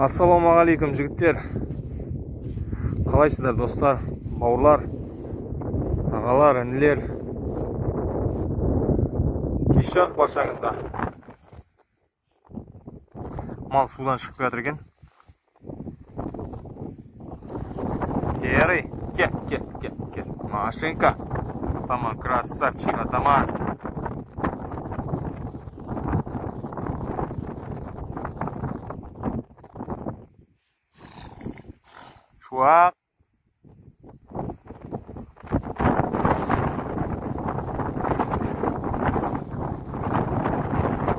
Ассалаумағалейкум жігіттер. Қалайсыздар достар, бауырлар, ағалар, інілер. Кеш жарық баршаңызға. Мал судан шығып жатыр екен. Серый, кел. Машинка. Атаман, красавчик, атаман. Шуақ.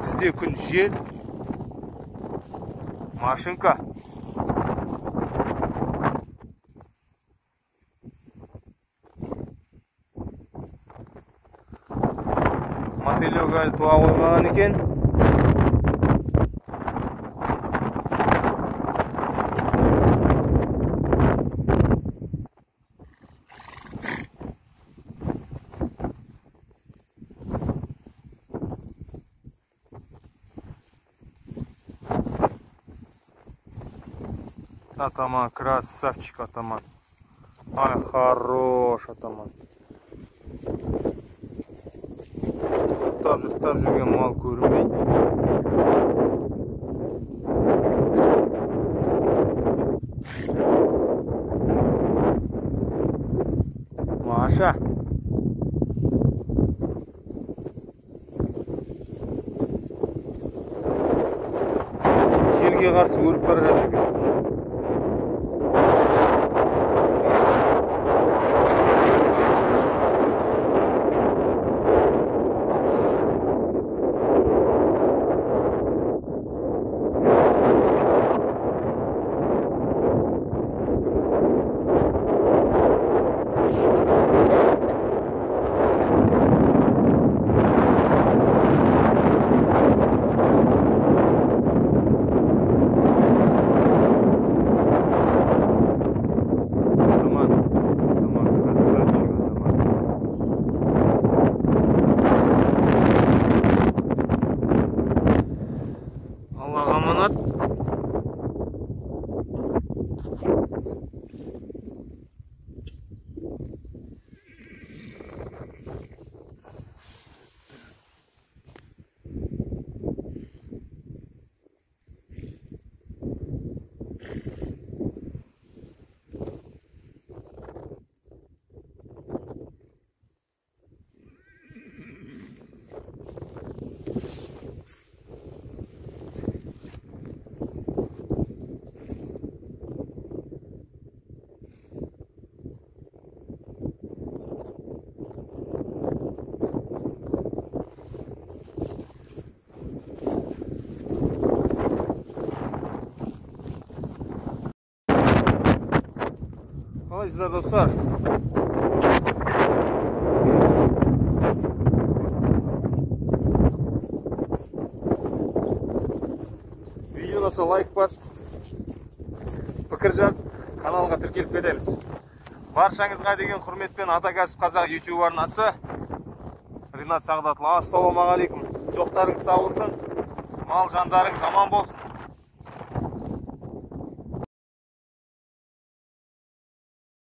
Бізде күн жел. Машинка. Мотылек әлі туа қоймаған екен. Атаман, красавчик атаман. Ай, хорош атаман. Жұттап жүрген мал көрінбейді. Маша. Желге қарсы өріп бара жатыр екен. Қалайсыздар достар? Видео ұнаса лайк басып, пікір жазып, каналға тіркеліп кетеміз. Баршаңызға деген құрметпен Атакәсіп Қазақ YouTube арнасы Ринат Сағдатлы. Ассалаумағалейкум. Жоқтарыңыз сау болсын, мал жандарыңыз аман болсын.